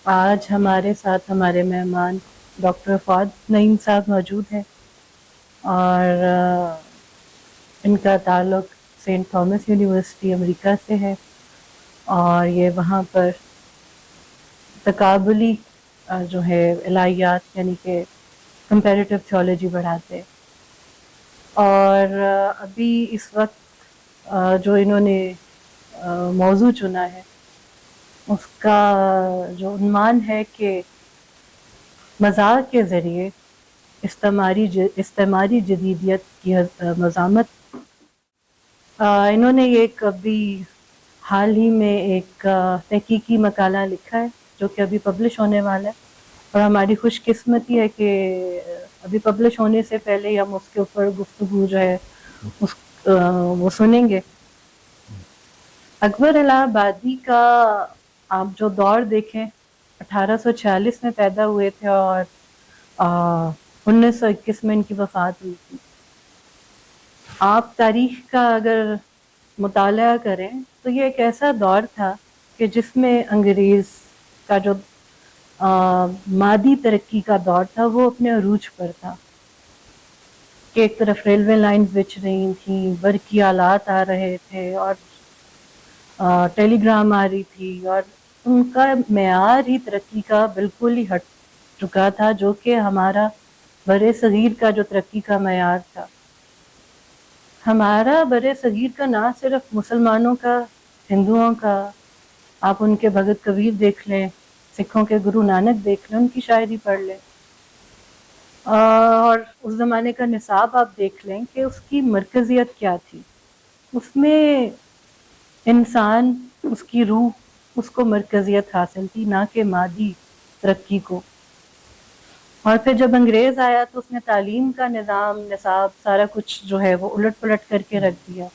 آج ہمارے ساتھ ہمارے مہمان ڈاکٹر فواد نعیم صاحب موجود ہیں اور ان کا تعلق سینٹ تھامس یونیورسٹی امریکہ سے ہے اور یہ وہاں پر تقابلی جو ہے الہیات یعنی کہ کمپیریٹیو تھیولوجی پڑھاتے اور ابھی اس وقت جو انہوں نے موضوع چنا ہے اس کا جو عنوان ہے کہ مزاح کے ذریعے استعماری جدیدیت کی مزاحمت. انہوں نے ایک ابھی حال ہی میں ایک تحقیقی مقالہ لکھا ہے جو کہ ابھی پبلش ہونے والا ہے اور ہماری خوش قسمتی ہے کہ ابھی پبلش ہونے سے پہلے ہی ہم اس کے اوپر گفتگو جو ہے وہ سنیں گے. اکبر الہ آبادی کا آپ جو دور دیکھیں 1846 میں پیدا ہوئے تھے اور 1921 میں ان کی وفات ہوئی تھی. آپ تاریخ کا اگر مطالعہ کریں تو یہ ایک ایسا دور تھا کہ جس میں انگریز کا جو مادی ترقی کا دور تھا وہ اپنے عروج پر تھا کہ ایک طرف ریلوے لائنز بچ رہی تھیں، برقی آلات آ رہے تھے اور ٹیلی گرام آ رہی تھی اور ان کا معیار ہی ترقی کا بالکل ہی ہٹ چکا تھا جو کہ ہمارا بر صغیر کا جو ترقی کا معیار تھا. ہمارا بر صغیر کا نہ صرف مسلمانوں کا، ہندوؤں کا، آپ ان کے بھگت کبیر دیکھ لیں، سکھوں کے گرو نانک دیکھ لیں، ان کی شاعری پڑھ لیں اور اس زمانے کا نصاب آپ دیکھ لیں کہ اس کی مرکزیت کیا تھی. اس میں انسان، اس کی روح، اس کو مرکزیت حاصل تھی نہ کہ مادی ترقی کو. اور پھر جب انگریز آیا تو اس نے تعلیم کا نظام، نصاب، سارا کچھ جو ہے وہ الٹ پلٹ کر کے رکھ دیا.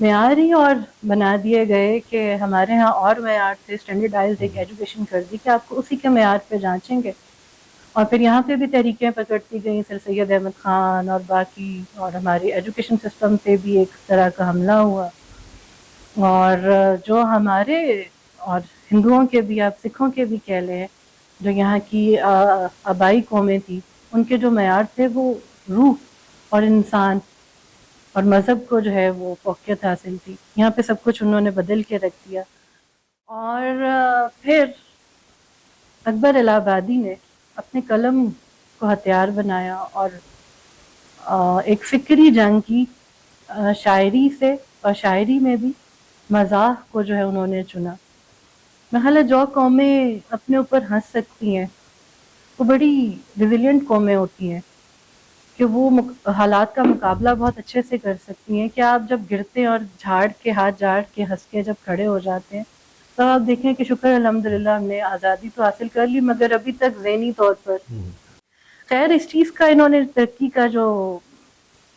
معیار ہی اور بنا دیے گئے کہ ہمارے ہاں اور معیار تھے، اسٹینڈرڈائزڈ ایک ایجوکیشن کر دی کہ آپ کو اسی کے معیار پہ جانچیں گے. اور پھر یہاں پہ بھی تحریکیں پکڑتی گئیں، سر سید احمد خان اور باقی، اور ہماری ایجوکیشن سسٹم پہ بھی ایک طرح کا حملہ ہوا. اور جو ہمارے اور ہندوؤں کے بھی، آپ سکھوں کے بھی کہہ لیں، جو یہاں کی آبائی قومیں تھی، ان کے جو معیار تھے وہ روح اور انسان اور مذہب کو جو ہے وہ فوقیت حاصل تھی. یہاں پہ سب کچھ انہوں نے بدل کے رکھ دیا. اور پھر اکبر الہ آبادی نے اپنے قلم کو ہتھیار بنایا اور ایک فکری جنگ کی شاعری سے، اور شاعری میں بھی مزاح کو جو ہے انہوں نے چنا. محل جو قومیں اپنے اوپر ہنس سکتی ہیں وہ بڑی ریزیلینٹ قومیں ہوتی ہیں کہ وہ حالات کا مقابلہ بہت اچھے سے کر سکتی ہیں. کہ آپ جب گرتے ہیں اور جھاڑ کے ہاتھ جھاڑ کے ہنس کے جب کھڑے ہو جاتے ہیں تو آپ دیکھیں کہ شکر الحمدللہ ہم نے آزادی تو حاصل کر لی مگر ابھی تک ذہنی طور پر. خیر اس چیز کا انہوں نے ترقی کا جو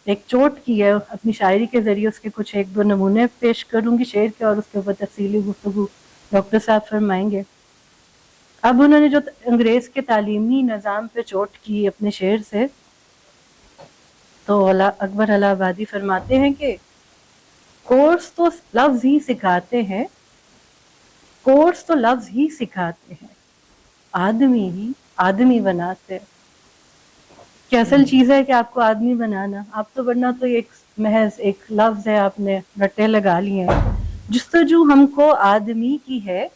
ایک چوٹ کی ہے اپنی شاعری کے ذریعے، اس کے کچھ ایک دو نمونے پیش کروں گی شعر کے اور اس کے اوپر تفصیلی گفتگو ڈاکٹر صاحب فرمائیں گے. اب انہوں نے جو انگریز کے تعلیمی نظام پہ چوٹ کی اپنے شعر سے، تو اکبر الہ آبادی فرماتے ہیں کہ کورس تو لفظ ہی سکھاتے ہیں، کورس تو لفظ ہی سکھاتے ہیں، آدمی ہی آدمی بناتے. کہ اصل چیز ہے کہ آپ کو آدمی بنانا، آپ تو ورنہ تو ایک محض ایک لفظ ہے، آپ نے رٹے لگا لیے ہیں. جستجو ہم کو آدمی کی ہے،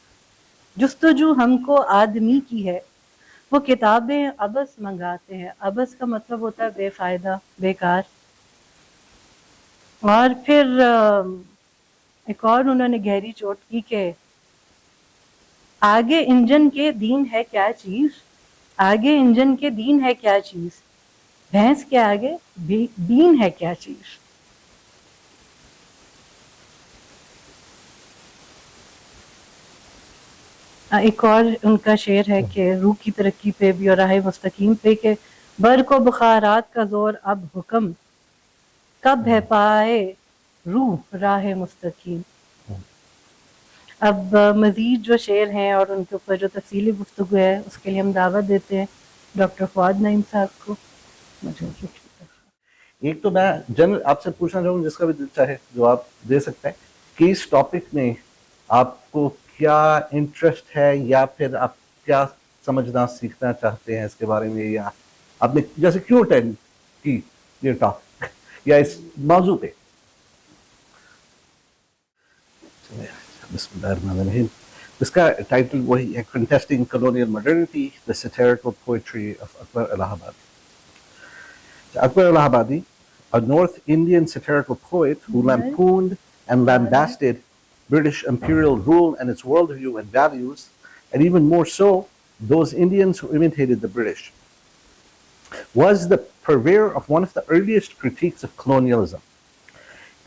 جستجو ہم کو آدمی کی ہے، وہ کتابیں عبث منگاتے ہیں. عبث کا مطلب ہوتا ہے بے فائدہ، بیکار. اور پھر ایک اور انہوں نے گہری چوٹ کی کہ آگے انجن کے دین ہے کیا چیز، آگے انجن کے دین ہے کیا چیز، بھینس کے آگے دین ہے کیا چیز. ایک اور ان کا شعر ہے کہ روح کی ترقی پہ بھی اور راہ مستقیم پہ کہ بر کو بخارات کا زور اب حکم، کب ہے پائے روح راہ مستقیم. اب مزید جو شعر ہیں اور ان کے اوپر جو تفصیلی گفتگو ہے اس کے لیے ہم دعوت دیتے ہیں ڈاکٹر فواد نعیم صاحب کو. ایک تو میں جنرل آپ سے پوچھنا چاہوں جس کا بھی دل چاہے جواب دے سکتا ہے کہ اس ٹاپک میں آپ کو کیا انٹرسٹ ہے یا پھر آپ क्या समझना सीखना चाहते हैं इसके बारे में, या आपने जैसे क्यों अटेंड की ये टॉक या इस मौजू पे? बिस्मिल्लाहिर्रहमानिर्रहीम। इसका टाइटल वही है, contesting colonial modernity, the satirical poetry of Akbar Allahabadi. Akbar al-Abadi, a North Indian satirical poet who lampooned and lambasted British imperial rule and its worldview and values, and even more so, those Indians who imitated the British, was the purveyor of one of the earliest critiques of colonialism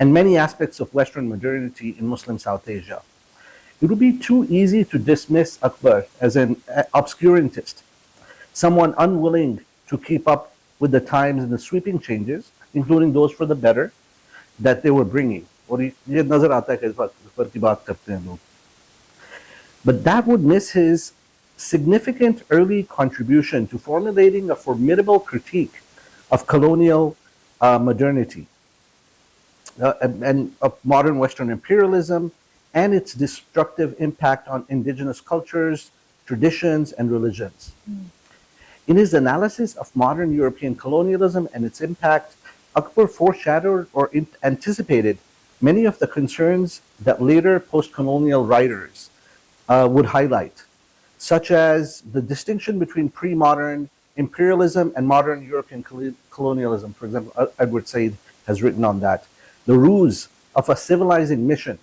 and many aspects of Western modernity in Muslim South Asia. It would be too easy to dismiss Akbar as an obscurantist, someone unwilling to keep up with the times and the sweeping changes, including those for the better, that they were bringing. और ये नजर आता है कि अकबर की बात करते हैं लोग. But that would miss his significant early contribution to formulating a formidable critique of colonial modernity and of modern Western imperialism and its destructive impact on indigenous cultures, traditions, and religions. In his analysis of modern European colonialism and its impact, Akbar foreshadowed or anticipated many of the concerns that later post-colonial writers would highlight, such as the distinction between pre-modern imperialism and modern European colonialism. For example, Edward Said has written on that. The ruse of a civilizing mission,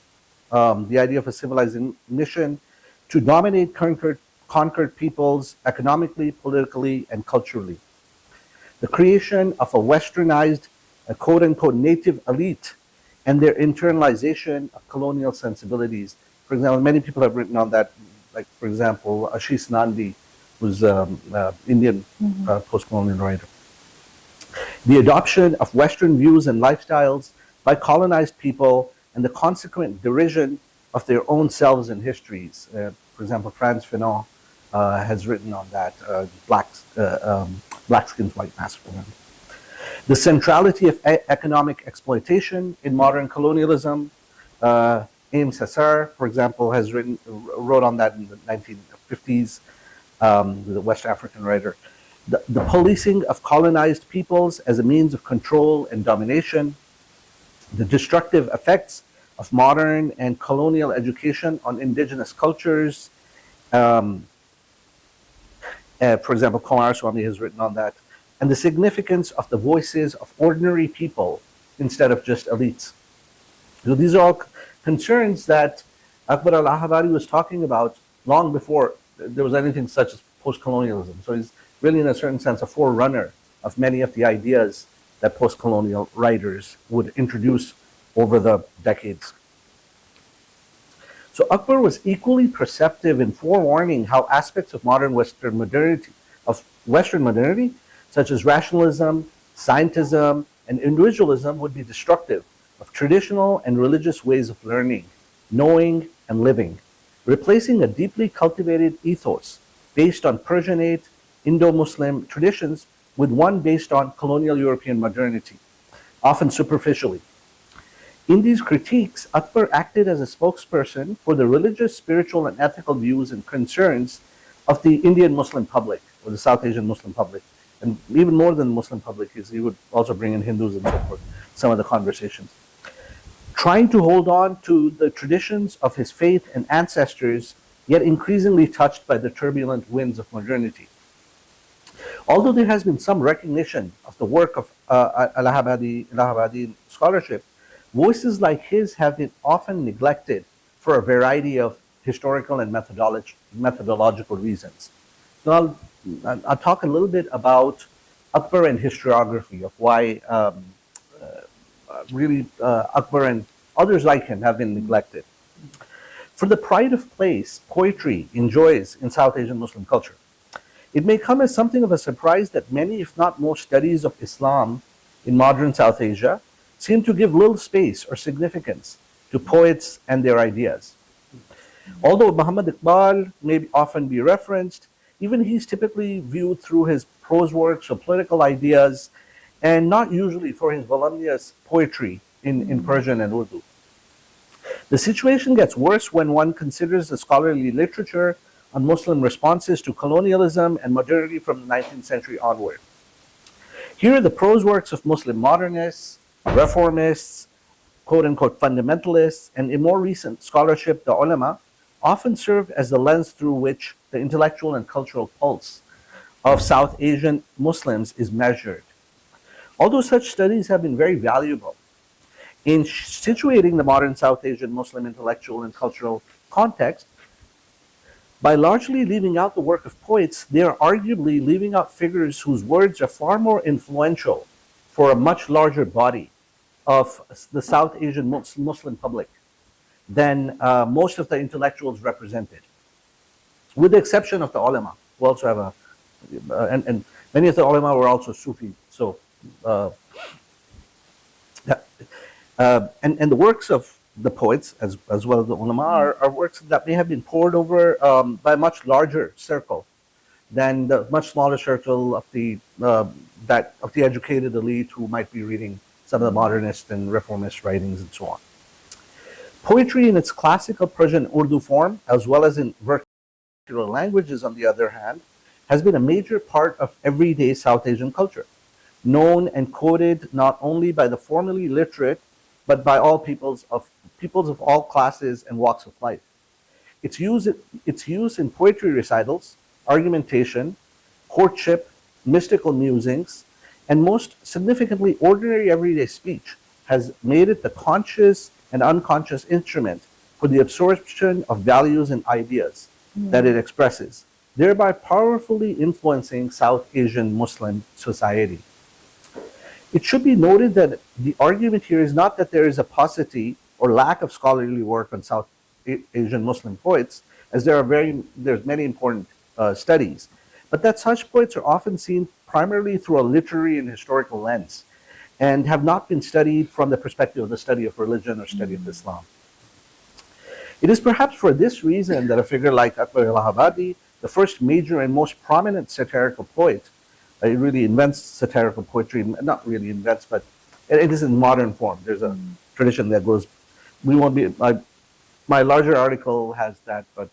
the idea of a civilizing mission to dominate conquered peoples economically, politically, and culturally. The creation of a westernized, quote-unquote, native elite and their internalization of colonial sensibilities. For example, many people have written on that, like, for example, Ashish Nandi, who's an Indian post-colonial writer. The adoption of Western views and lifestyles by colonized people and the consequent derision of their own selves and histories. For example, Frantz Fanon has written on that, black skins, white masculine. The centrality of economic exploitation in modern colonialism. Aim Cesar, for example, wrote on that in the 1950s, the West African writer. The policing of colonized peoples as a means of control and domination. The destructive effects of modern and colonial education on indigenous cultures. For example, Kumaraswamy has written on that. And the significance of the voices of ordinary people instead of just elites. So these are all concerns that Akbar al-Ahbari was talking about long before there was anything such as post-colonialism. So he's really, in a certain sense, a forerunner of many of the ideas that post-colonial writers would introduce over the decades. So Akbar was equally perceptive in forewarning how aspects of modern Western modernity, such as rationalism, scientism, and individualism, would be destructive of traditional and religious ways of learning, knowing, and living, replacing a deeply cultivated ethos based on Persianate, Indo-Muslim traditions with one based on colonial European modernity, often superficially. In these critiques, Akbar acted as a spokesperson for the religious, spiritual, and ethical views and concerns of the Indian Muslim public, or the South Asian Muslim public, and even more than the Muslim public, he would also bring in Hindus and so forth, some of the conversations. Trying to hold on to the traditions of his faith and ancestors, yet increasingly touched by the turbulent winds of modernity. Although there has been some recognition of the work of Allahabadi scholarship, voices like his have been often neglected for a variety of historical and methodological reasons. So I'll talk a little bit about Akbar and historiography, of why Akbar and others like him have been neglected. For the pride of place poetry enjoys in South Asian Muslim culture, it may come as something of a surprise that many, if not most, studies of Islam in modern South Asia seem to give little space or significance to poets and their ideas. Although Muhammad Iqbal may often be referenced, even he's typically viewed through his prose works or political ideas, and not usually for his voluminous poetry in Persian and Urdu. The situation gets worse when one considers the scholarly literature on Muslim responses to colonialism and modernity from the 19th century onward. Here, the prose works of Muslim modernists, reformists, quote-unquote fundamentalists, and in more recent scholarship, the ulama, often serve as the lens through which the intellectual and cultural pulse of South Asian Muslims is measured. Although such studies have been very valuable in situating the modern South Asian Muslim intellectual and cultural context, by largely leaving out the work of poets, they are arguably leaving out figures whose words are far more influential for a much larger body of the South Asian Muslim public than most of the intellectuals represented, with the exception of the ulama, who also have and many of the ulama were also Sufi. So, and the works of the poets, as well as the ulama, are works that may have been poured over by a much larger circle than the much smaller circle of the educated elite who might be reading some of the modernist and reformist writings and so on. Poetry in its classical Persian Urdu form, as well as in vernacular languages, on the other hand, has been a major part of everyday South Asian culture, known and quoted not only by the formally literate, but by all peoples of all classes and walks of life. Its use in poetry recitals, argumentation, courtship, mystical musings, and most significantly, ordinary everyday speech has made it the conscious and unconscious instrument for the absorption of values and ideas that it expresses, thereby powerfully influencing South Asian Muslim society. It should be noted that the argument here is not that there is a paucity or lack of scholarly work on South Asian Muslim poets, as there's many important studies, but that such poets are often seen primarily through a literary and historical lens, and have not been studied from the perspective of the study of religion or study of Islam. It is perhaps for this reason that a figure like Akbar al-Habadi, the first major and most prominent satirical poet, he really invents satirical poetry, not really invents, but it is in modern form. There's a tradition that goes, my larger article has that, but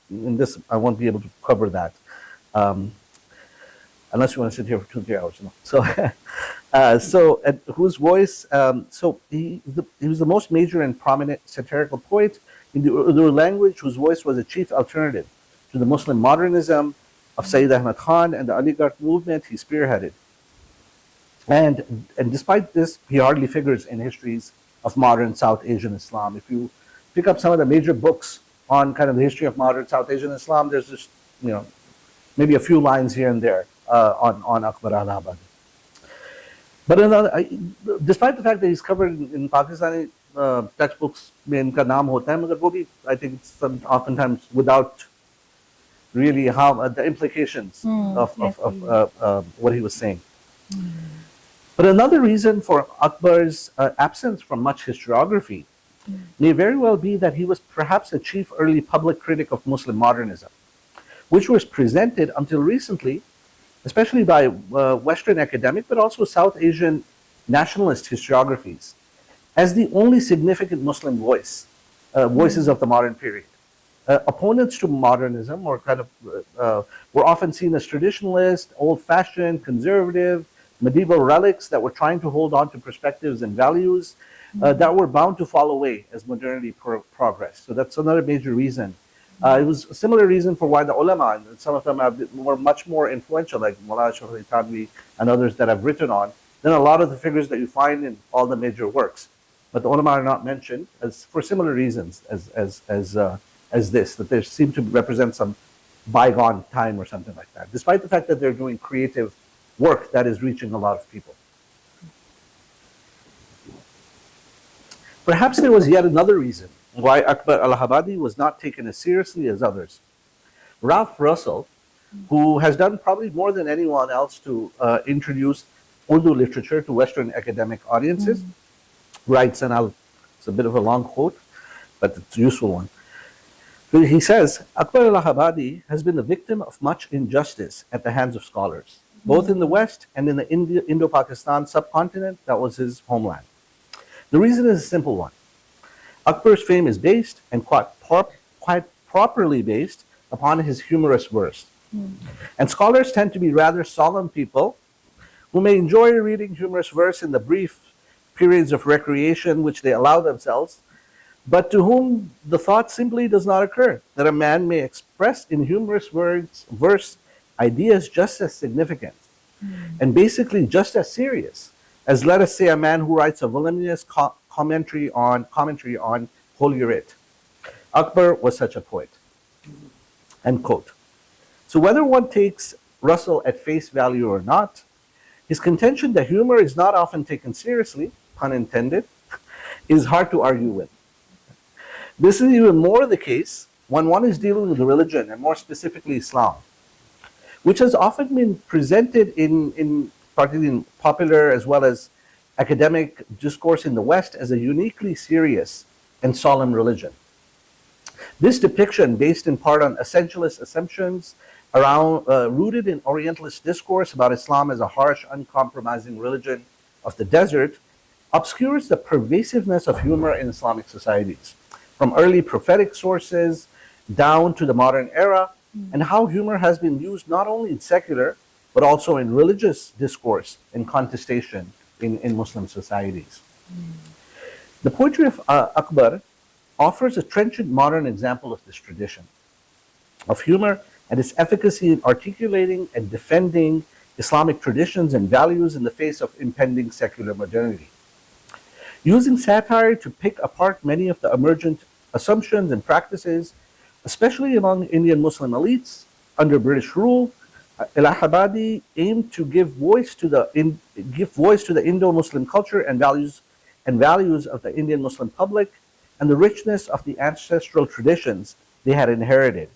in this, I won't be able to cover that. Unless you want to sit here for 2-3 hours. So whose voice, he was the most major and prominent satirical poet in the Urdu language, whose voice was a chief alternative to the Muslim modernism of Sayyid Ahmad Khan and the Aligarh movement he spearheaded. And despite this, he hardly figures in histories of modern South Asian Islam. If you pick up some of the major books on kind of the history of modern South Asian Islam, there's just, maybe a few lines here and there on Akbar al-Habadi. But despite the fact that he's covered in Pakistani textbooks, mein inka naam hota hai, magar wo bhi, I think it's oftentimes without really how the implications of what he was saying. But another reason for Akbar's absence from much historiography may very well be that he was perhaps a chief early public critic of Muslim modernism, which was presented until recently, especially by Western academic, but also South Asian nationalist historiographies, as the only significant Muslim voices of the modern period. Opponents to modernism were were often seen as traditionalist, old-fashioned, conservative, medieval relics that were trying to hold on to perspectives and values that were bound to fall away as modernity progressed. So that's another major reason. It was a similar reason for why the ulama, and some of them were much more influential, like Mullah Shafii Thanvi and others that I've written on, than a lot of the figures that you find in all the major works. But the ulama are not mentioned for similar reasons as this, that they seem to represent some bygone time or something like that, despite the fact that they're doing creative work that is reaching a lot of people. Perhaps there was yet another reason why Akbar al-Habadi was not taken as seriously as others. Ralph Russell, who has done probably more than anyone else to introduce Urdu literature to Western academic audiences, writes, and it's a bit of a long quote, but it's a useful one. He says, Akbar al-Habadi has been the victim of much injustice at the hands of scholars, both in the West and in the Indo-Pakistan subcontinent that was his homeland. The reason is a simple one. Akbar's fame is based, and quite properly based, upon his humorous verse. And scholars tend to be rather solemn people who may enjoy reading humorous verse in the brief periods of recreation which they allow themselves, but to whom the thought simply does not occur that a man may express in humorous verse ideas just as significant and basically just as serious as, let us say, a man who writes a voluminous commentary on Holy Writ. Akbar was such a poet. End quote. So whether one takes Russell at face value or not, his contention that humor is not often taken seriously, pun intended, is hard to argue with. This is even more the case when one is dealing with religion, and more specifically Islam, which has often been presented particularly in popular as well as academic discourse in the West as a uniquely serious and solemn religion. This depiction, based in part on essentialist assumptions rooted in Orientalist discourse about Islam as a harsh, uncompromising religion of the desert, obscures the pervasiveness of humor in Islamic societies, from early prophetic sources down to the modern era, and how humor has been used not only in secular, but also in religious discourse and contestation in Muslim societies. The poetry of Akbar offers a trenchant modern example of this tradition of humor and its efficacy in articulating and defending Islamic traditions and values in the face of impending secular modernity. Using satire to pick apart many of the emergent assumptions and practices, especially among Indian Muslim elites under British rule, Allahabadi aimed to give voice to the Indo-Muslim culture and values of the Indian Muslim public, and the richness of the ancestral traditions they had inherited.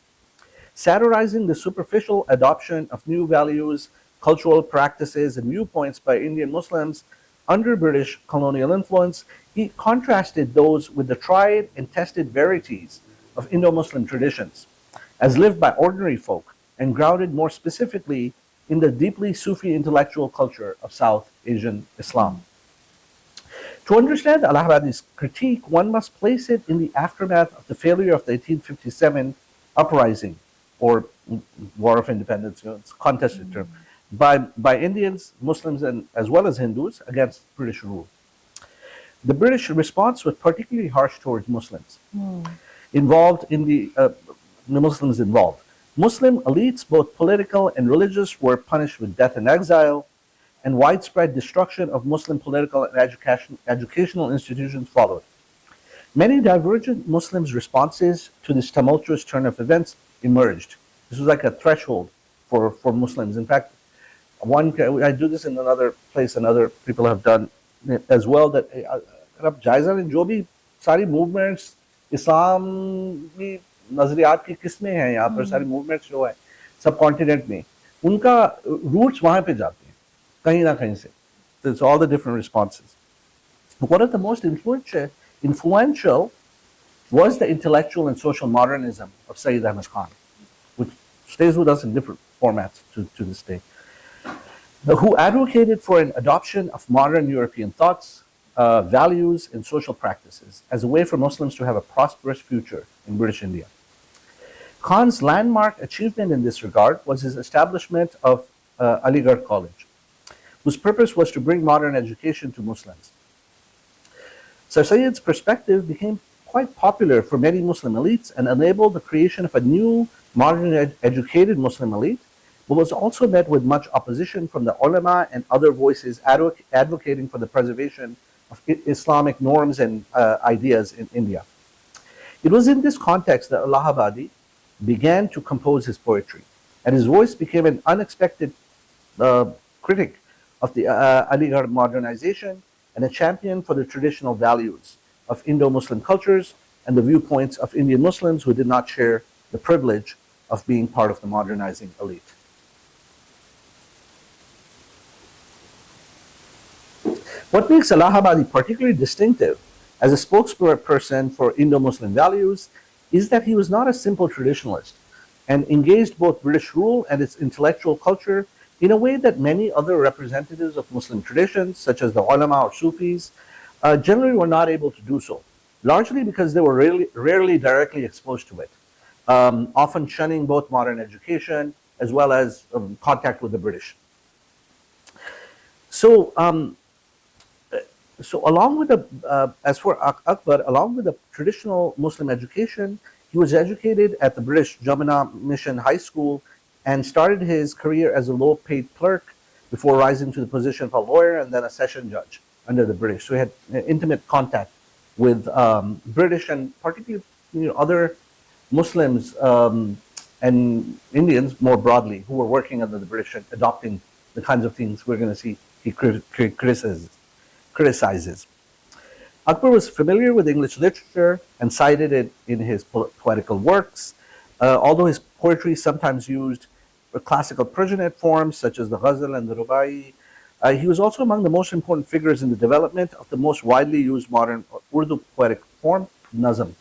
Satirizing the superficial adoption of new values, cultural practices, and viewpoints by Indian Muslims under British colonial influence, he contrasted those with the tried and tested verities of Indo-Muslim traditions, as lived by ordinary folk and grounded more specifically in the deeply Sufi intellectual culture of South Asian Islam. To understand Allahabadi's critique, one must place it in the aftermath of the failure of the 1857 uprising, or War of Independence, it's a contested term, by Indians, Muslims, and as well as Hindus against British rule. The British response was particularly harsh towards Muslims involved in the Muslims involved. Muslim elites, both political and religious, were punished with death and exile, and widespread destruction of Muslim political and educational institutions followed. Many divergent Muslims' responses to this tumultuous turn of events emerged. This was like a threshold for Muslims. In fact, I do this in another place, and other people have done it as well, that आप जायजा लें जो भी सारी movements इस्लामी नजरियात की किस्में हैं यहाँ पर, सारी movements जो है सब कॉन्टिनेंट में, उनका roots वहाँ पे जाते हैं कहीं ना कहीं से. There's all the different responses. One of the most influential was the intellectual and social modernism of Sayyid Ahmad Khan, which stays with us in different formats to this day, who advocated for an adoption of modern European thoughts, values, and social practices as a way for Muslims to have a prosperous future in British India. Khan's landmark achievement in this regard was his establishment of Aligarh College, whose purpose was to bring modern education to Muslims. Sir Sayyid's perspective became quite popular for many Muslim elites and enabled the creation of a new, modern educated Muslim elite, but was also met with much opposition from the ulama and other voices advocating for the preservation of Islamic norms and ideas in India. It was in this context that Allahabadi began to compose his poetry, and his voice became an unexpected critic of the Aligarh modernization and a champion for the traditional values of Indo-Muslim cultures and the viewpoints of Indian Muslims who did not share the privilege of being part of the modernizing elite. What makes Allahabadi particularly distinctive as a spokesperson for Indo-Muslim values is that he was not a simple traditionalist and engaged both British rule and its intellectual culture in a way that many other representatives of Muslim traditions, such as the ulama or Sufis, generally were not able to do so, largely because they were rarely directly exposed to it. often shunning both modern education as well as contact with the British. So, along with as for Akbar, along with the traditional Muslim education, he was educated at the British Jamuna Mission High School and started his career as a low-paid clerk before rising to the position of a lawyer and then a session judge under the British. So he had intimate contact with British and particularly other Muslims and Indians more broadly who were working under the British and adopting the kinds of things we're going to see he criticizes. Akbar was familiar with English literature and cited it in his poetical works, although his poetry sometimes used classical Persianate forms such as the ghazal and the rubai. He was also among the most important figures in the development of the most widely used modern Urdu poetic form, nazm.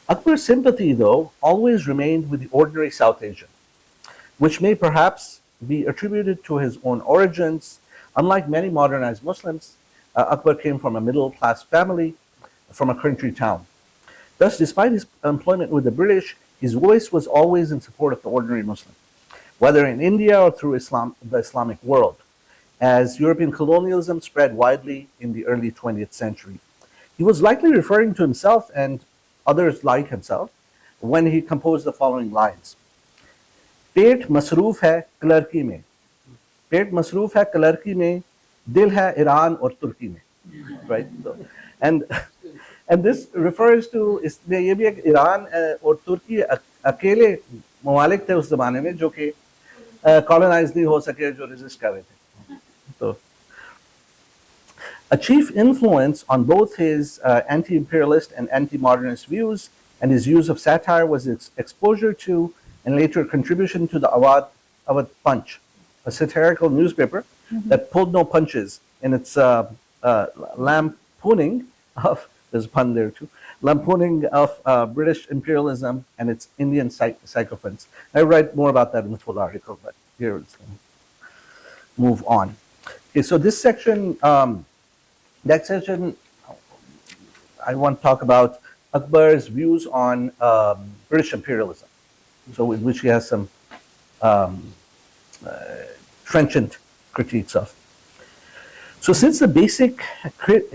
Akbar's sympathy, though, always remained with the ordinary South Asian, which may perhaps be attributed to his own origins. Unlike many modernized Muslims, Akbar came from a middle-class family from a country town. Thus, despite his employment with the British, his voice was always in support of the ordinary Muslim, whether in India or through the Islamic world, as European colonialism spread widely in the early 20th century. He was likely referring to himself and others like himself when he composed the following lines. पेट मसरूफ है क्लर्की में, पेट मसरूफ है क्लर्की में, दिल है Iran और तुर्की में, right? So, and this refers to इसमें ये भी एक ईरान और तुर्की अकेले ममालिक थे उस ज़माने में जो कि colonize नहीं हो सके, जो resist कर रहे थे. So, a chief influence on both his anti-imperialist and anti-modernist views and his use of satire was his exposure to and later contribution to the Awad Punch, a satirical newspaper that pulled no punches in its lampooning of, there's a pun there too, lampooning of British imperialism and its Indian sycophants. I write more about that in the full article, but here let's move on. Okay, so this section, next section, I want to talk about Akbar's views on British imperialism. So in which he has some trenchant critiques of. So since the basic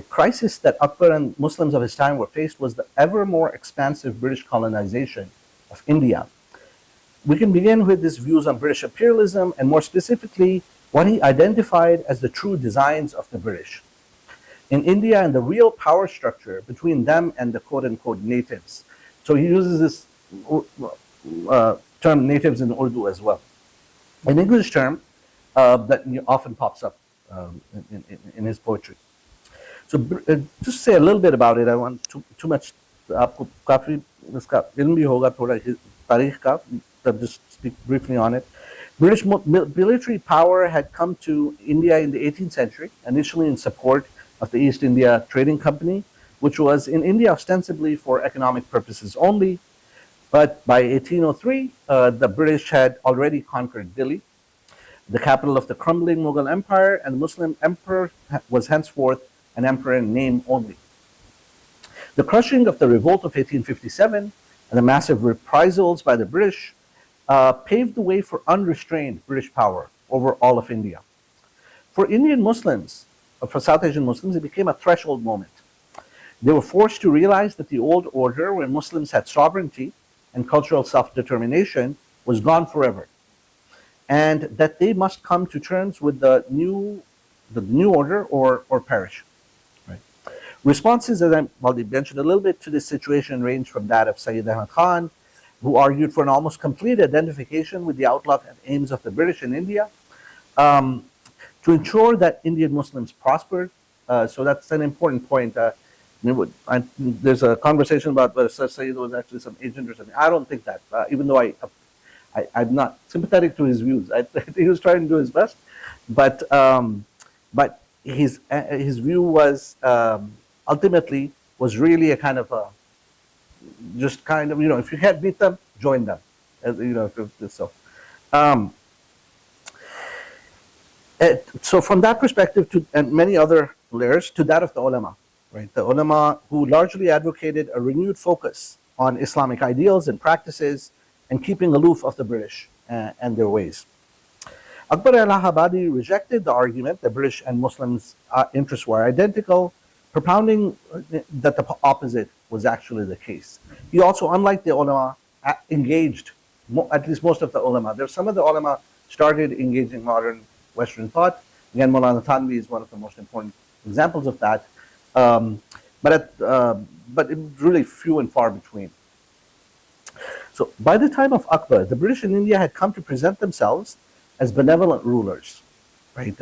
crisis that Akbar and Muslims of his time were faced was the ever more expansive British colonization of India, we can begin with his views on British imperialism and more specifically what he identified as the true designs of the British in India and the real power structure between them and the quote-unquote natives. So he uses this term natives in Urdu as well. An English term that often pops up in his poetry. So just say a little bit about it. I want too much. आपको काफी इसका इल्म भी होगा थोड़ा तारीख का, but just speak briefly on it. British military power had come to India in the 18th century, initially in support of the East India Trading Company, which was in India ostensibly for economic purposes only. But by 1803, the British had already conquered Delhi, the capital of the crumbling Mughal Empire, and the Muslim emperor was henceforth an emperor in name only. The crushing of the revolt of 1857 and the massive reprisals by the British paved the way for unrestrained British power over all of India. For Indian Muslims, for South Asian Muslims, it became a threshold moment. They were forced to realize that the old order, where Muslims had sovereignty and cultural self-determination, was gone forever, and that they must come to terms with the new order or perish. Right. Responses, as I already mentioned a little bit, to this situation ranged from that of Sayyid Ahmad Khan, who argued for an almost complete identification with the outlook and aims of the British in India, to ensure that Indian Muslims prospered. So that's an important point. There's a conversation about whether Sir Sayyid was actually some agent or something. I don't think that, even though I'm not sympathetic to his views. I think he was trying to do his best, but his view was ultimately was really a kind of just kind of, if you can't beat them, join them, so. So from that perspective, and many other layers, to that of the ulama, right? The ulama who largely advocated a renewed focus on Islamic ideals and practices and keeping aloof of the British and their ways. Akbar al-Allahabadi rejected the argument that British and Muslims' interests were identical, propounding that the opposite was actually the case. He also, unlike the ulama, engaged, at least most of the ulama. There's some of the ulama started engaging modern Western thought. Again, Maulana Thanvi is one of the most important examples of that. But it's really few and far between. So by the time of Akbar, the British in India had come to present themselves as benevolent rulers, right,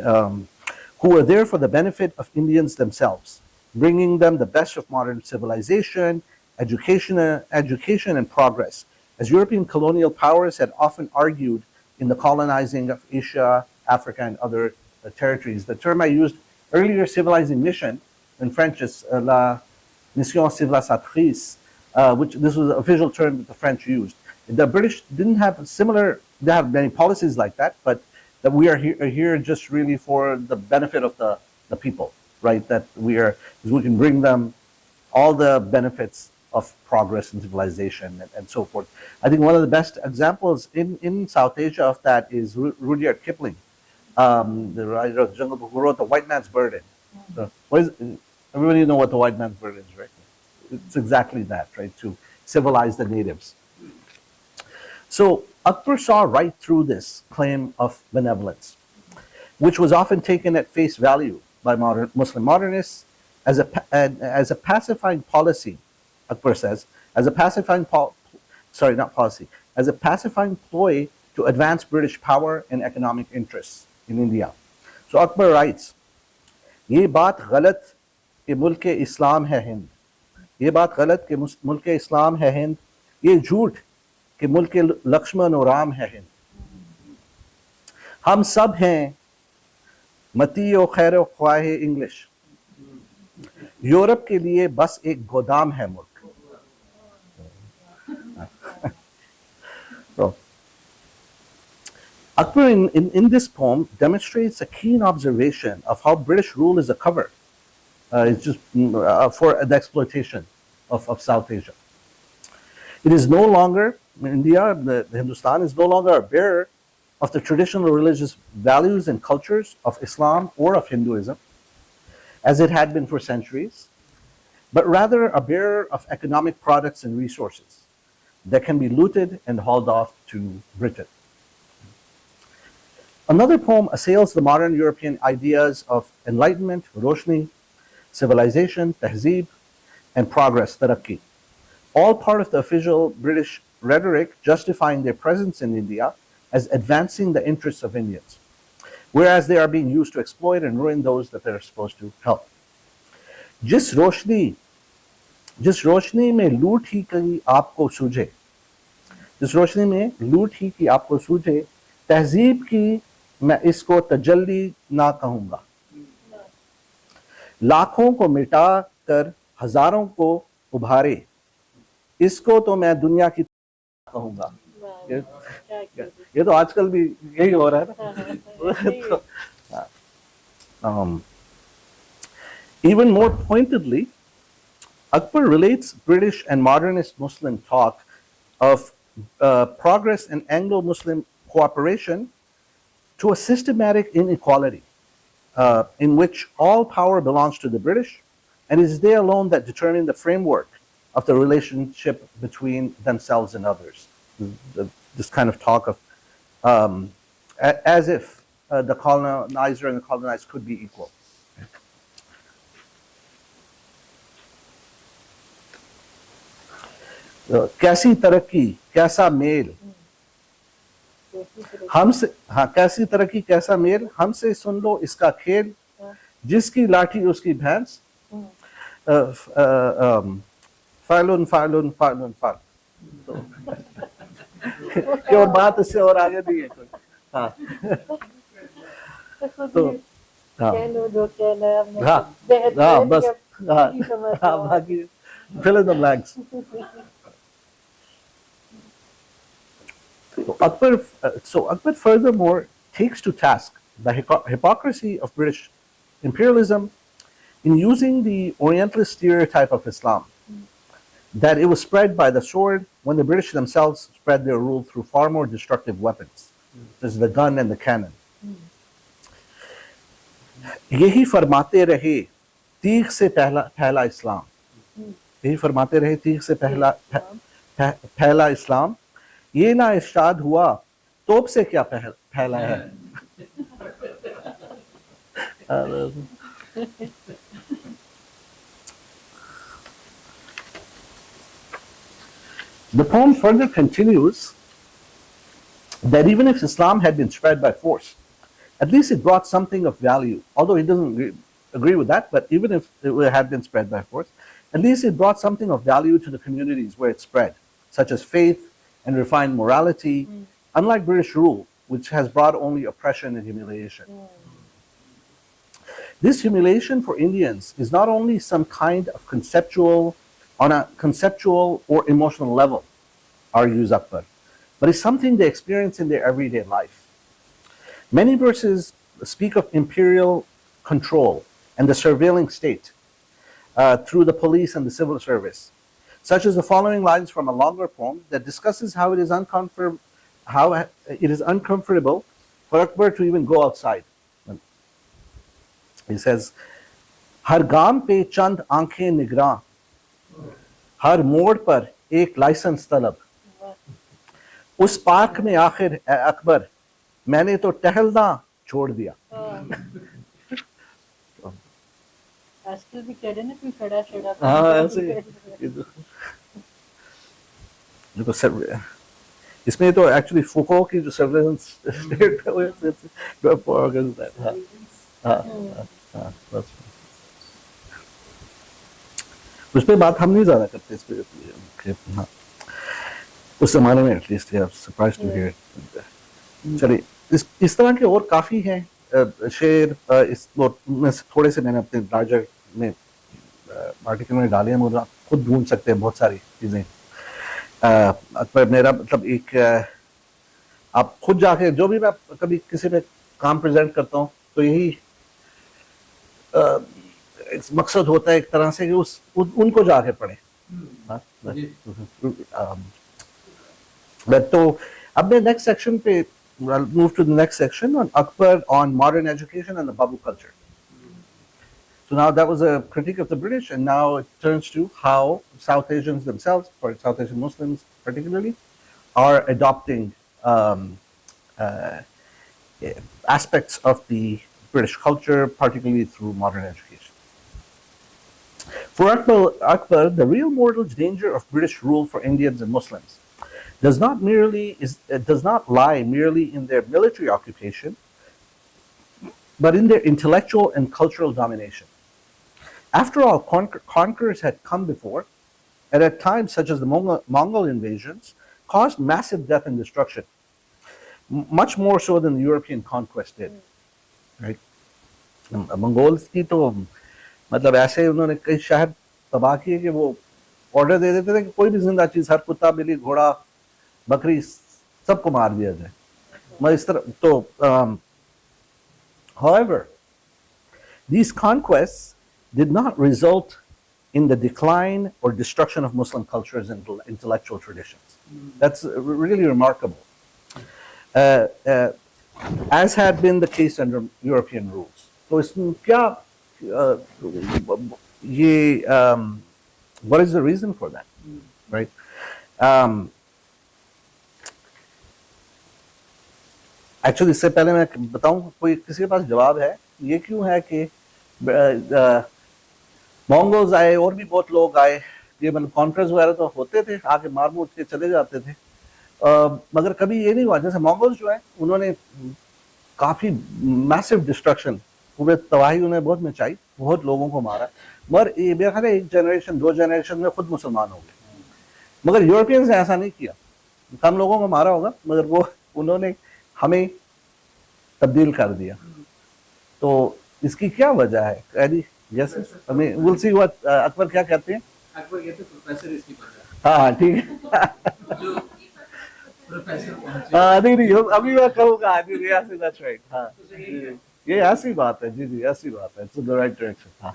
who were there for the benefit of Indians themselves, bringing them the best of modern civilization, education and progress, as European colonial powers had often argued in the colonizing of Asia, Africa, and other territories. The term I used earlier, civilizing mission, in French is la mission civilisatrice, which this was an official term that the French used. The British didn't have they have many policies like that, but that we are here just really for the benefit of the people, right? That we can bring them all the benefits of progress and civilization and so forth. I think one of the best examples in South Asia of that is Rudyard Kipling, the writer of Jungle Book, who wrote The White Man's Burden. So everybody know what The White Man's Burden is, right? It's exactly that, right? To civilize the natives. So Akbar saw right through this claim of benevolence, which was often taken at face value by Muslim modernists as a pacifying policy. Akbar says, as a pacifying as a pacifying ploy to advance British power and economic interests in India. So Akbar writes, "ये बात गलत कि मुल्क इस्लाम है हिंद, ये बात गलत कि मुल्क इस्लाम है हिंद, ये झूठ कि मुल्क लक्ष्मण और राम है हिंद। हम सब हैं मती और खैर और ख्वाह इंग्लिश, यूरोप के लिए बस एक गोदाम है मुल्क." So, Akbar in this poem demonstrates a keen observation of how British rule is a cover. It's just for the exploitation of South Asia. It is no longer, India, the Hindustan is no longer a bearer of the traditional religious values and cultures of Islam or of Hinduism, as it had been for centuries, but rather a bearer of economic products and resources that can be looted and hauled off to Britain. Another poem assails the modern European ideas of enlightenment, roshni, civilization, tehzeeb, and progress, tarakki, all part of the official British rhetoric justifying their presence in India as advancing the interests of Indians, whereas they are being used to exploit and ruin those that they're supposed to help. जिस रोशनी में लूट ही की आपको सूझे, जिस रोशनी में लूट ही की आपको सूझे, तहजीब की मैं इसको तजल्ली ना कहूँगा, लाखों को मिटा कर हजारों को उभारे, इसको तो मैं दुनिया की कहूँगा. ये तो आजकल भी यही हो रहा है ना. Even more pointedly, Akbar relates British and modernist Muslim talk of progress and Anglo-Muslim cooperation to a systematic inequality in which all power belongs to the British, and it is they alone that determine the framework of the relationship between themselves and others. This kind of talk of as if the colonizer and the colonized could be equal. कैसी तरक्की कैसा mail हमसे, हाँ, कैसी तरक्की कैसा mail, हमसे सुन लो इसका खेल, जिसकी लाठी उसकी भैंस, फालून फालून फालून फाल. और बात इससे और आगे नहीं है कोई. हाँ तो हाँ बस हाँ बाकी fill in the blanks. So Akbar furthermore takes to task the hypocrisy of British imperialism in using the Orientalist stereotype of Islam that it was spread by the sword when the British themselves spread their rule through far more destructive weapons, such as the gun and the cannon. یہی فرماتے رہے تیغ سے پھیلا اسلام. یہی فرماتے رہے تیغ سے پھیلا اسلام. یہ نہ ارشاد ہوا توپ سے کیا پھیلا ہے. The poem further continues that even if Islam had been spread by force, at least it brought something of value. Although he doesn't agree with that, but even if it had been spread by force, at least it brought something of value to the communities where it spread, such as faith and refined morality, unlike British rule, which has brought only oppression and humiliation. This humiliation for Indians is not only some kind of on a conceptual or emotional level, argues Akbar, but is something they experience in their everyday life. Many verses speak of imperial control and the surveilling state through the police and the civil service, such as the following lines from a longer poem that discusses how it is uncomfortable for Akbar to even go outside. He says, ہر گام پہ چند آنکھیں نگراں، ہر موڑ پر ایک licence طلب، اس park میں آخر اے اکبر میں نے تو ٹہلنا چھوڑ دیا. ہاں ایسے اس میں تو ایکچولی فوکو کی جو سرویلنس اسٹیٹ اس پہ بات ہم نہیں زیادہ کرتے اس پہ اس زمانے میں ایٹ لیسٹ. چلیے اس طرح کے اور کافی ہیں شعر. اس میں سے تھوڑے سے میں نے اپنے لارجر میں آرٹیکل میں ڈالے ہیں، آپ خود ڈھونڈ سکتے ہیں بہت ساری چیزیں. اکبر میرا مطلب ایک آپ خود جا کے جو بھی میں کبھی کسی پہ کام پریزنٹ کرتا ہوں تو یہی مقصد ہوتا ہے ایک طرح سے کہ ان کو جا کے پڑھیں. تو اب میں نیکسٹ سیکشن پہ I'll move to the next section on Akbar on modern education and the bubble culture. So now that was a critique of the British, and now it turns to how South Asians themselves, or South Asian Muslims particularly, are adopting aspects of the British culture, particularly through modern education. For Akbar, the real mortal danger of British rule for Indians and Muslims does not lie merely in their military occupation, but in their intellectual and cultural domination. After all, conquerors had come before, and at times such as the Mongol invasions caused massive death and destruction, much more so than the European conquest did. Right? Mongols کی تو مطلب ایسے انہوں نے کئی شہر تباہ کیے کہ وہ آرڈر دے دیتے تھے کہ کوئی بھی زندہ چیز، ہر کتا بلی گھوڑا بکری سب کو مار دیا جائے. میں اس طرح تو however, these conquests did not result in the decline or destruction of Muslim cultures and intellectual traditions. That's really remarkable. As had been the case under European rules. So اس میں کیا یہ what is the reason for that? Right? Actually اس سے پہلے میں بتاؤں کوئی کسی کے پاس جواب ہے یہ کیوں ہے کہ مونگولز آئے اور بھی بہت لوگ آئے، یہ کانفرنس وغیرہ تو ہوتے تھے، آ کے مار موٹ کے چلے جاتے تھے، مگر کبھی یہ نہیں ہوا. جیسے مونگولز جو ہیں انہوں نے کافی میسو ڈسٹرکشن، پورے تباہی انہیں بہت مچائی، بہت لوگوں کو مارا، مگر یہ میرا خیال ہے ایک جنریشن دو جنریشن میں خود مسلمان ہو گئے. مگر یورپینز نے ایسا نہیں کیا، کم لوگوں کو مارا ہوگا مگر وہ انہوں نے ہمیں تبدیل کر دیا. تو اس کی کیا وجہ ہے؟ یس ہمیں ول سی وٹ اکبر کیا کہتے ہیں. اکبر کہتے ہیں پروفیسر اس کی وجہ. ہاں ٹھیک ہے، نہیں نہیں ابھی میں کہوں گا. ہاں یہ ایسی بات ہے، جی جی ایسی بات ہے، رائٹ ڈائریکشن. ہاں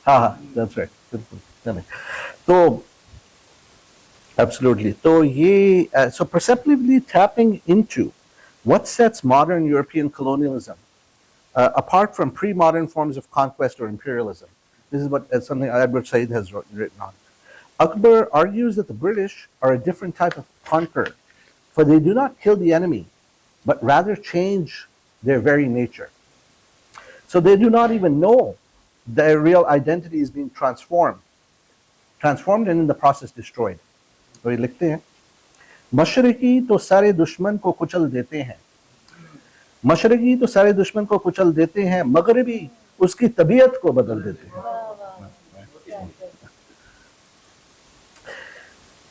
ہاں ہاں دیٹس رائٹ، بالکل So, absolutely. So perceptively tapping into what sets modern European colonialism apart from pre-modern forms of conquest or imperialism. This is something Edward Said has written on. Akbar argues that the British are a different type of conqueror, for they do not kill the enemy, but rather change their very nature. So they do not even know their real identity is being transformed and in the process destroyed. तो ये लिखते हैं, मशरकी तो सारे दुश्मन को कुचल देते हैं, मशरकी तो सारे दुश्मन को कुचल देते हैं, मगरबी उसकी तबीयत को बदल देते हैं.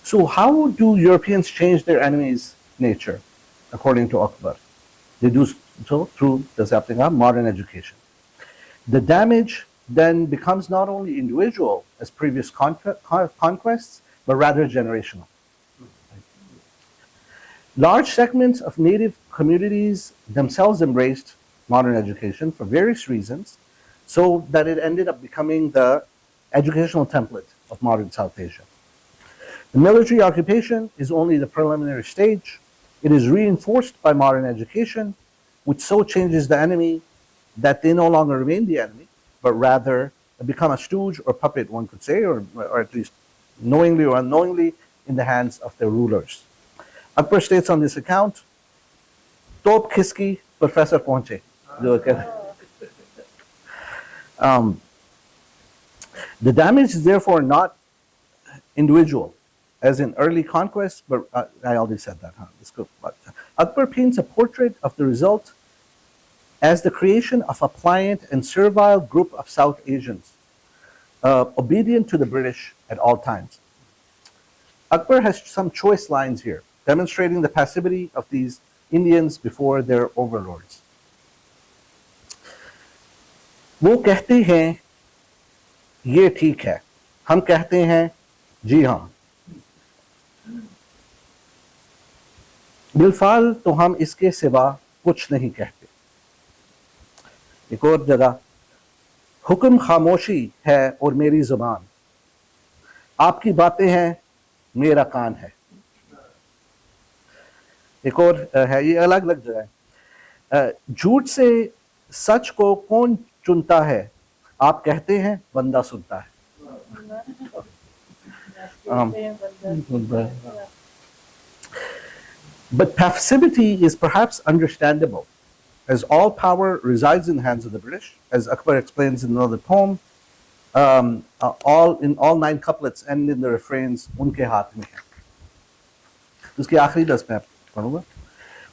So how do Europeans change their enemy's nature, according to Akbar? They do so through the modern education. The damage then becomes not only individual as previous conquests, but rather generational. Large segments of native communities themselves embraced modern education for various reasons, so that it ended up becoming the educational template of modern South Asia. The military occupation is only the preliminary stage. It is reinforced by modern education, which so changes the enemy that they no longer remain the enemy, but rather become a stooge or puppet, one could say, or at least knowingly or unknowingly in the hands of their rulers. Akbar states on this account, "Top khiski Professor Ponche." The damage is therefore not individual, as in early conquest, but I already said that. Let's go. Akbar paints a portrait of the result as the creation of a pliant and servile group of South Asians, obedient to the British at all times. Akbar has some choice lines here, demonstrating the passivity of these Indians before their overlords. वो कहते हैं ये ठीक है, हम कहते हैं जी हाँ, बिलफाल तो हम इसके सिवा कुछ नहीं कहते. एक और जगह, हुक्म खामोशी है और मेरी जुबान, आपकी बातें हैं मेरा कान है. एक और है, ये अलग अलग जगह है. झूठ से सच को कौन चुनता है, आप कहते हैं बंदा सुनता है. But passivity is perhaps understandable, as all power resides in the hands of the British, as Akbar explains in another poem. All 9 couplets end in the refrains उनके हाथ में है. उसके आखिरी 10 में पढ़ूंगा.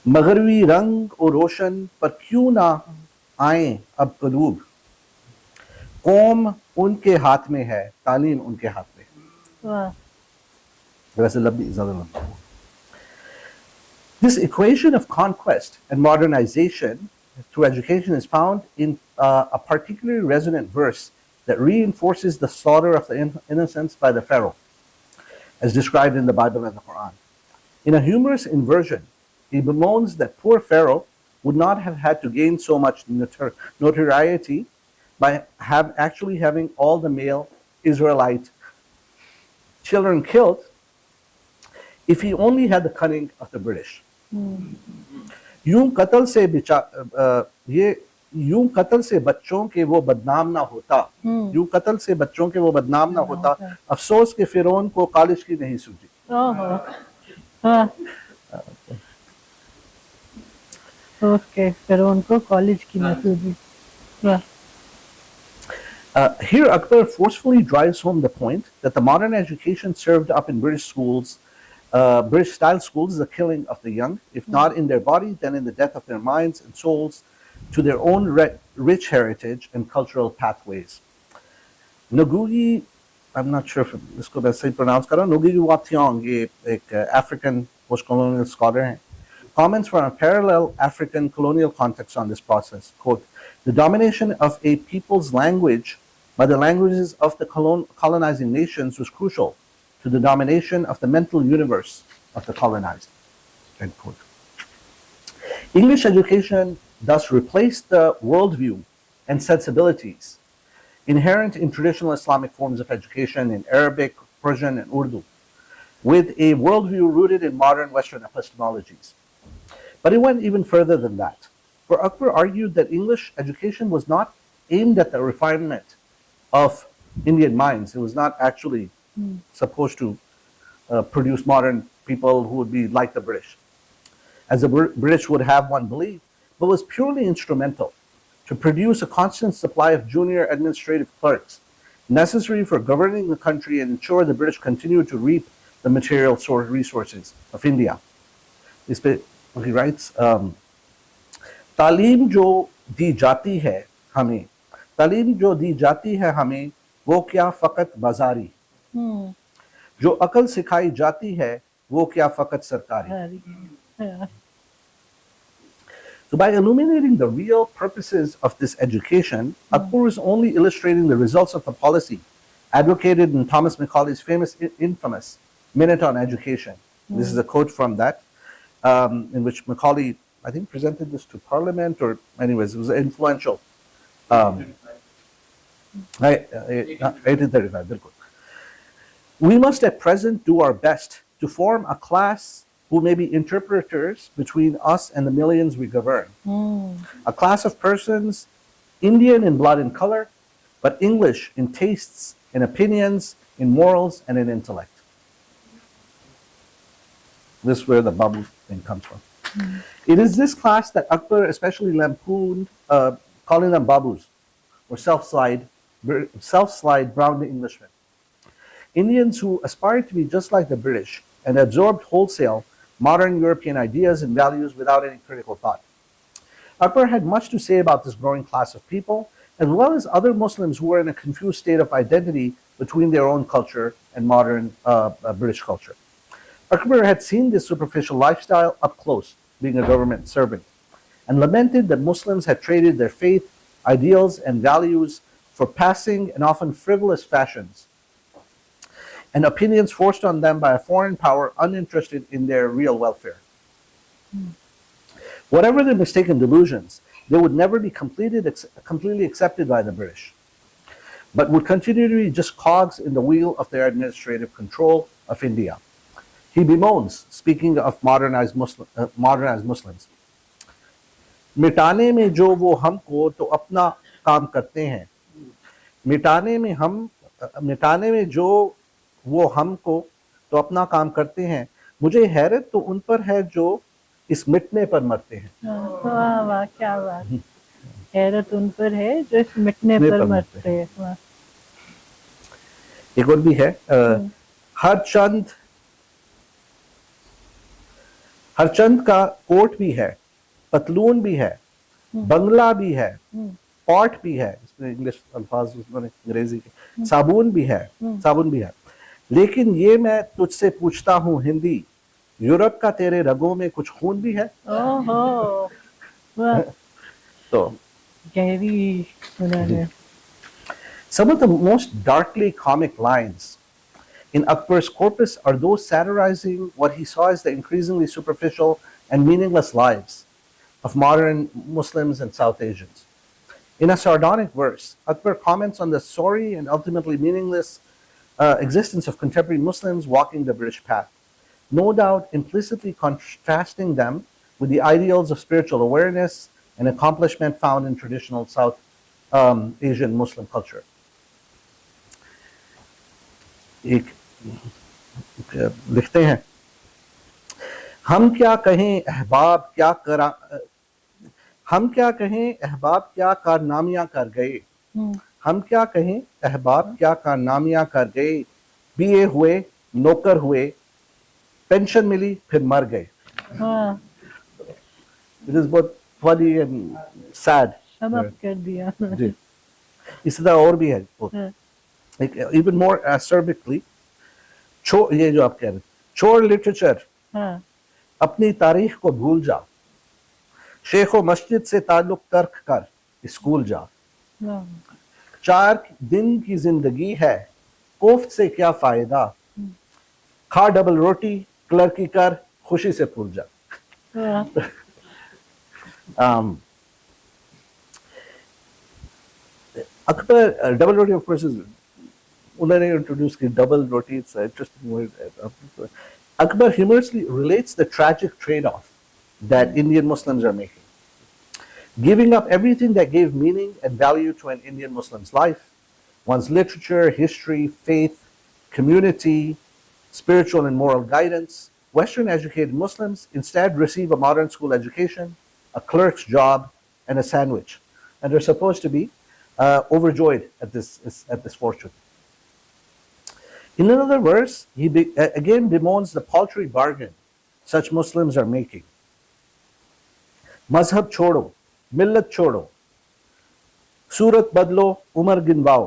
मगरबी रंग और रोशन पर क्यों ना आए अब कलूब, कौम उनके हाथ में है, तालीम उनके हाथ में है. वैसे लंबी ज़्यादा लंबी. This equation of conquest and modernization through education is found in a particularly resonant verse that reinforces the slaughter of the innocents by the Pharaoh, as described in the Bible and the Quran. In a humorous inversion, he bemoans that poor Pharaoh would not have had to gain so much notoriety by actually having all the male Israelite children killed if he only had the cunning of the British. यूं कत्ल से बच्चों के वो बदनाम ना होता, यूं कत्ल से बच्चों के वो बदनाम ना होता, अफसोस के फिरौन को कॉलेज की नहीं सूझी. ओके, फिरौन को कॉलेज की नहीं सूझी. Here Akbar forcefully drives home the point that the modern education served up in British schools, British-style schools, is the killing of the young, if not in their body, then in the death of their minds and souls to their own rich heritage and cultural pathways. Ngugi, I'm not sure if इसको मैं सही pronounce कर रहा हूँ, Ngugi wa Thiong, ये एक African post-colonial scholar हैं, comments from a parallel African colonial context on this process. Quote, "The domination of a people's language by the languages of the colonizing nations was crucial to the domination of the mental universe of the colonized." End quote. English education thus replaced the worldview and sensibilities inherent in traditional Islamic forms of education in Arabic, Persian, and Urdu, with a worldview rooted in modern Western epistemologies. But it went even further than that. For Akbar argued that English education was not aimed at the refinement of Indian minds. It was not actually supposed to produce modern people who would be like the British, as the British would have one believe, but was purely instrumental to produce a constant supply of junior administrative clerks necessary for governing the country and ensure the British continued to reap the material resources of India. He writes, तालीम जो दी जाती है हमें, तालीम जो दी जाती है हमें, वो क्या फ़कत बाज़ारी, जो अकल सिखाई जाती है, वो क्या फ़कत सरकारी. So by illuminating the real purposes of this education, Akbar is only illustrating the results of the policy advocated in Thomas Macaulay's infamous Minute on Education. This is a quote from that, in which Macaulay, I think, presented this to Parliament, or anyways, it was influential. 1835, bilkul. We must at present do our best to form a class who may be interpreters between us and the millions we govern. A class of persons, Indian in blood and color, but English in tastes, in opinions, in morals, and in intellect. This is where the bubble thing comes from. It is this class that Akbar especially lampooned, calling them babus, or self-slide brown Englishmen. Indians who aspired to be just like the British and absorbed wholesale modern European ideas and values without any critical thought. Akbar had much to say about this growing class of people, as well as other Muslims who were in a confused state of identity between their own culture and modern British culture. Akbar had seen this superficial lifestyle up close, being a government servant, and lamented that Muslims had traded their faith, ideals, and values for passing and often frivolous fashions and opinions forced on them by a foreign power uninterested in their real welfare. Whatever their mistaken delusions, they would never be completely accepted by the British, but would continue to be just cogs in the wheel of their administrative control of India. He bemoans, speaking of modernized Muslims, मिटाने में जो वो हमको तो अपना काम करते हैं, मिटाने में जो वो हमको तो अपना काम करते हैं, मुझे हैरत तो उन पर है जो इस मिटने पर मरते हैं. वाह वाह, क्या बात. हैरत उन पर है जो इस मिटने पर मरते हैं. एक और भी है, हर चंद का कोट भी है, पतलून भी है, बंगला भी है, पॉट भी है, इसमें इंग्लिश अल्फाज उसमें अंग्रेजी के, साबुन भी है, लेकिन ये मैं तुझसे पूछता हूँ हिंदी, यूरोप का तेरे रगों में कुछ खून भी है. ओहो, तो गहरी उन्होंने. Some of the most darkly comic lines in Akbar's corpus are those satirizing what he saw as the increasingly superficial and meaningless lives of modern Muslims and South Asians. In a sardonic verse, Akbar comments on the sorry and ultimately meaningless existence of contemporary Muslims walking the British path, no doubt implicitly contrasting them with the ideals of spiritual awareness and accomplishment found in traditional South Asian Muslim culture. लिखते हैं, हम क्या कहें अहबाब क्या कारनामियां कर गए, हम क्या कहें अहबाब क्या कारनामियां कर गए, बीए हुए, नौकर हुए, पेंशन मिली, फिर मर गए. It is both funny and sad. कर दिया. जी, इसी तरह और भी है. Even more acerbically, ये जो आप कह रहे हैं, छोड़ लिटरेचर, अपनी तारीख को भूल जा, शेख व मस्जिद से ताल्लुक तर्क कर, स्कूल जा. 4 दिन की जिंदगी है, कोफ्त से क्या फायदा, खा डबल रोटी, क्लर्की कर, खुशी से भूल जा. اکبر ڈبل روٹی آف کورس انہوں نے انٹروڈیوس کی ڈبل روٹی. It's interesting word. Akbar humorously relates the tragic trade-off that Indian Muslims are making. Giving up everything that gave meaning and value to an Indian Muslim's life, one's literature, history, faith, community, spiritual and moral guidance, Western educated Muslims instead receive a modern school education, a clerk's job, and a sandwich. And they're supposed to be overjoyed at this fortune. In another verse, he again bemoans the paltry bargain such Muslims are making. Mazhab chodo, millat chodo, surat badlo, umar ginwao,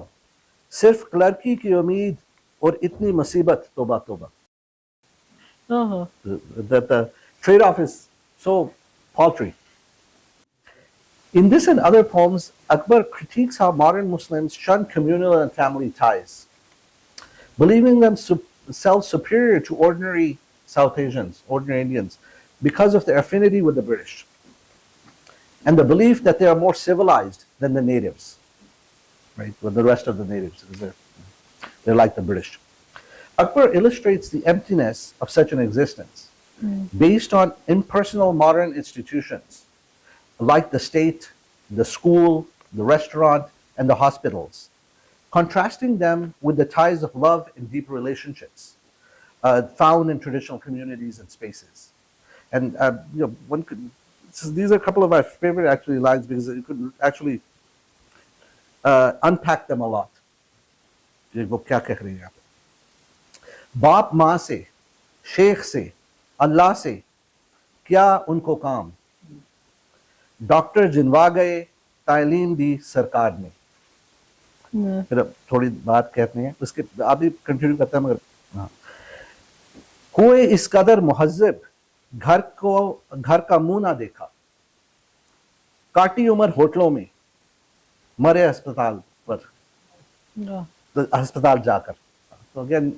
sirf clerky ki umeed aur itni musibat, toba toba. The trade-off is so paltry. In this and other poems, Akbar critiques how modern Muslims shun communal and family ties, believing themselves superior to ordinary South Asians, ordinary Indians, because of their affinity with the British, and the belief that they are more civilized than the natives, right? With the rest of the natives, they're like the British. Akbar illustrates the emptiness of such an existence, based on impersonal modern institutions, like the state, the school, the restaurant, and the hospitals, contrasting them with the ties of love and deep relationships found in traditional communities and spaces. And one could, these are a couple of my favorite actually lines, because you could actually unpack them a lot. وہ کیا کہہ رہی ہیں آپ؟ باپ ماں سے، شیخ سے، اللہ سے کیا ان کو کام، ڈاکٹر جنوا گئے تعلیم دی سرکار نے. پھر تھوڑی بات کہتے ہیں اس کے، آپ بھی کنٹینیو کرتے ہیں مگر ہاں. کوئی اس قدر مہذب گھر کا منہ نہ دیکھا، کاٹی عمر ہوٹلوں میں، مرے ہسپتال پر، ہسپتال جا کر. تو اگین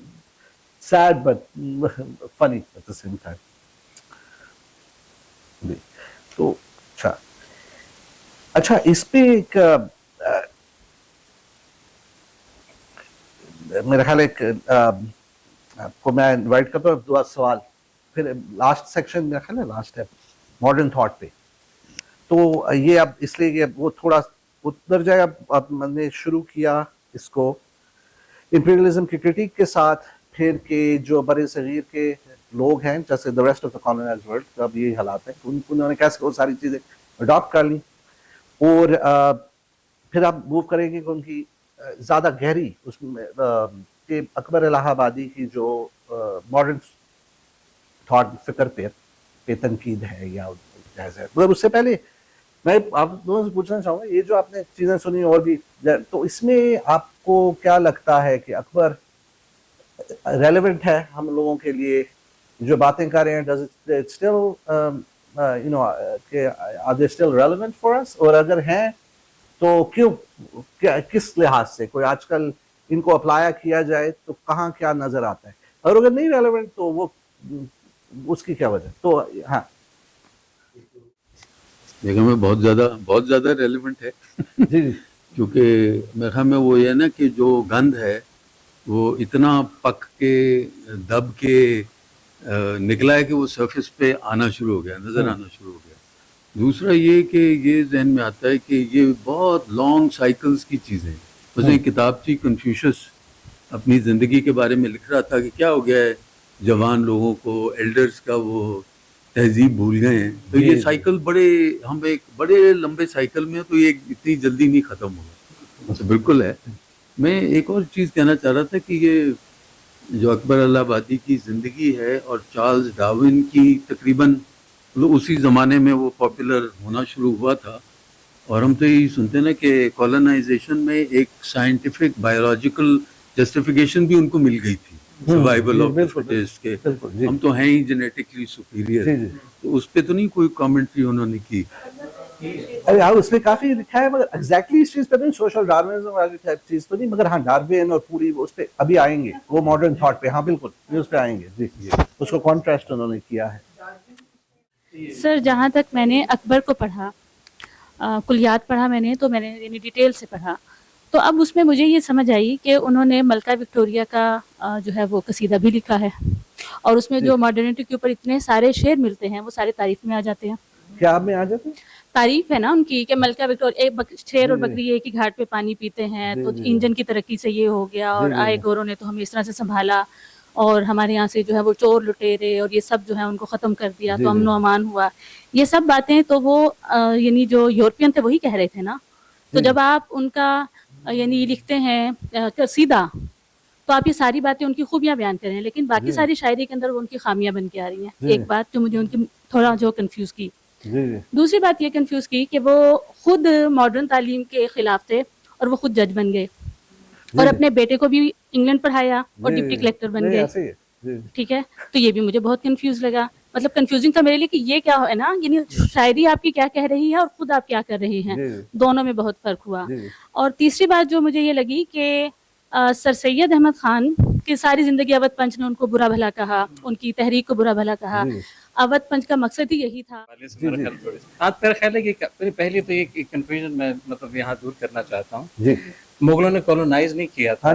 سیڈ بٹ فنی ایٹ دا سیم ٹائم. تو اچھا اس پہ ایک میرا خیال ایک آپ کو میں انوائٹ کرتا ہوں دو سوال، پھر لاسٹ سیکشن میرا خیال ہے لاسٹ ہے ماڈرن تھاٹ پہ. تو یہ اب اس لیے کہ وہ تھوڑا اتر جائے. اب میں نے شروع کیا اس کو امپیریلزم کی کرٹیک کے ساتھ، پھر کہ جو بر صغیر کے لوگ ہیں جیسے the rest of the colonised world, اب یہی حالات ہیں، انہوں نے کیسے وہ ساری چیزیں اڈاپٹ کر لی. اور پھر آپ موو کریں گے کہ ان کی زیادہ گہری اس میں کہ اکبر الہ آبادی کی جو ماڈرن تھاٹ فکر پہ تنقید ہے یا جائز ہے. مطلب اس سے پہلے میں آپ دونوں سے پوچھنا چاہوں گا، یہ جو آپ نے چیزیں سنی اور بھی، تو اس میں آپ کو کیا لگتا ہے کہ اکبر ریلیونٹ ہے ہم لوگوں کے لیے جو باتیں کر رہے ہیں؟ ڈز اٹ اسٹل کہ are they still relevant for us؟ اور اگر ہیں تو کیوں، کس لحاظ سے؟ کوئی آج کل ان کو اپلایا کیا جائے تو کہاں کیا نظر آتا ہے، اور اگر نہیں ریلیونٹ تو وہ اس کی کیا وجہ؟ تو ہاں دیکھا میں بہت زیادہ ریلیونٹ ہے. جی جی. کیونکہ میرے خیال میں وہ یہ ہے نا کہ جو گند ہے وہ اتنا پک کے دب کے نکلا ہے کہ وہ سرفیس پہ آنا شروع ہو گیا، نظر آنا شروع ہو گیا. دوسرا یہ کہ یہ ذہن میں آتا ہے کہ یہ بہت لانگ سائیکلز کی چیزیں ہیں. مثلا ایک کتاب تھی کنفیوشس، اپنی زندگی کے بارے میں لکھ رہا تھا کہ کیا ہو گیا ہے جوان لوگوں کو، ایلڈرز کا وہ تہذیب بھول گئے ہیں. تو یہ سائیکل ہم ایک بڑے لمبے سائیکل میں، تو یہ اتنی جلدی نہیں ختم ہوگا. بالکل ہے. میں ایک اور چیز کہنا چاہ رہا تھا کہ یہ جو اکبر الہ آبادی کی زندگی ہے اور چارلز ڈارون کی تقریباً اسی زمانے میں وہ پاپولر ہونا شروع ہوا تھا. اور ہم تو یہی سنتے ہیں نا کہ کالونائزیشن میں ایک سائنٹیفک بایولوجیکل جسٹیفیکیشن بھی ان کو مل گئی تھی، سروائیول آف دا فٹیسٹ کے، ہم تو ہیں ہی جینیٹکلی سپیریئر. تو اس پہ تو نہیں کوئی کامنٹری انہوں نے کی. اس میں کافی لکھا ہے مگر ایگزیکٹلی اس چیز پہ نہیں، سوشل ڈارونزم والی ٹائپ چیز پہ نہیں، مگر ہاں ڈارون اور پوری اس پہ ابھی آئیں گے، وہ ماڈرن تھاٹ پہ. ہاں بالکل اس پہ آئیں گے. جی اس کو کانٹراسٹ انہوں نے کیا ہے. سر جہاں تک میں نے اکبر کو پڑھا، کلیات پڑھا میں نے، تو میں نے یعنی ڈیٹیل سے پڑھا، تو اب اس میں مجھے یہ سمجھ آئی کہ انہوں نے ملکہ وکٹوریہ کا جو ہے وہ قصیدہ بھی لکھا ہے، اور اس میں جو ماڈرنٹی کے اوپر اتنے سارے شعر ملتے ہیں وہ سارے تعریف میں آ جاتے ہیں. کیا آپ میں آ جاتے ہیں؟ تعریف ہے نا ان کی کہ ملکہ وکٹوریہ شیر اور بکری ایک ہی گھاٹ پہ پانی پیتے ہیں، تو انجن کی ترقی سے یہ ہو گیا، اور آئے گوروں نے تو ہمیں اس طرح سے سنبھالا، اور ہمارے یہاں سے جو ہے وہ چور لٹیرے اور یہ سب جو ہے ان کو ختم کر دیا، تو امن و امان ہوا. یہ سب باتیں تو وہ یعنی جو یورپین تھے وہی کہہ رہے تھے نا. تو جب آپ ان کا یعنی لکھتے ہیں قصیدہ، تو آپ یہ ساری باتیں ان کی خوبیاں بیان کر رہے ہیں، لیکن باقی ساری شاعری کے اندر وہ ان کی خامیاں بن کے آ رہی ہیں. ایک بات جو مجھے ان کی تھوڑا جو کنفیوز کی. دوسری بات یہ کنفیوز کی کہ وہ خود ماڈرن تعلیم کے خلاف تھے، اور وہ خود جج بن گئے، اور اپنے بیٹے کو بھی انگلینڈ پڑھایا اور ڈپٹی کلیکٹر بن گئے. ٹھیک ہے، تو یہ بھی مجھے بہت کنفیوز لگا. مطلب کنفیوزنگ تھا میرے لیے کہ یہ کیا ہے نا، یعنی شاعری آپ کی کیا کہہ رہی ہے اور خود آپ کیا کر رہے ہیں، دونوں میں بہت فرق ہوا. اور تیسری بات جو مجھے یہ لگی کہ سر سید احمد خان کی ساری زندگی اودھ پنچ نے ان کو برا بھلا کہا، ان کی تحریک کو برا بھلا کہا. اودھ پنچ کا مقصد ہی یہی تھا. آپ میرا خیال ہے کہ پہلے تو یہ کنفیوژن میں مطلب یہاں دور کرنا چاہتا ہوں. مغلوں نے کولونائز نہیں کیا تھا.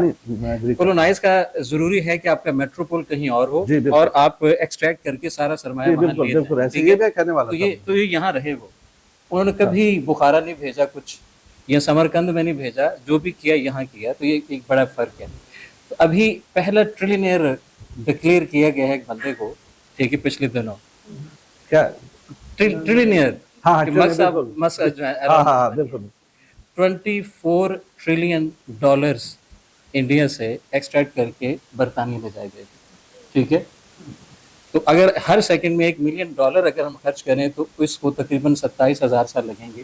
کولونائز کا ضروری ہے کہ آپ کا میٹروپول کہیں اور ہو اور آپ ایکسٹریکٹ کر کے سارا سرمایہ وہاں لیے جائیں. تو یہ یہاں رہے. وہ انہوں نے کبھی بخارا نہیں بھیجا کچھ، یا سمرکند میں نہیں بھیجا، جو بھی کیا یہاں کیا. تو یہ ایک بڑا فرق ہے. تو ابھی پہلا ٹریلینئر ڈکلیئر کیا گیا ہے ایک بندے کو، ٹھیک ہے، پچھلے دنوں. کیا ٹریلینئر؟ جو ہے 24 ٹریلین ڈالرز انڈیا سے ایکسٹریکٹ کر کے برطانیہ لے جائے گئے. ٹھیک ہے، تو اگر ہر سیکنڈ میں $1 ملین اگر ہم خرچ کریں تو اس کو تقریباً 27,000 سال لگیں گے.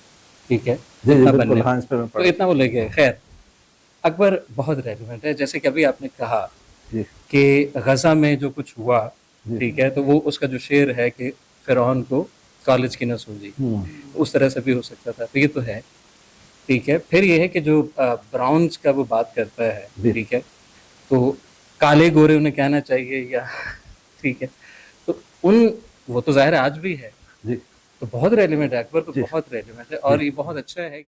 ٹھیک ہے، تو اتنا وہ لے گئے. خیر، اکبر بہت ریلیونٹ ہے. جیسے کہ ابھی آپ نے کہا کہ غزہ میں جو کچھ ہوا، ٹھیک ہے، تو وہ اس کا جو شعر ہے کہ فرعون کو کالج کی نہ سوجی، اس طرح سے بھی ہو سکتا تھا. تو یہ تو ہے. ٹھیک ہے، پھر یہ ہے کہ جو براؤنز کا وہ بات کرتا ہے، ٹھیک ہے، تو کالے گورے انہیں کہنا چاہیے یا ٹھیک ہے، تو وہ تو ظاہر آج بھی ہے. تو بہت ریلیونٹ ہے اکبر، تو بہت ریلیونٹ ہے. اور یہ بہت اچھا ہے.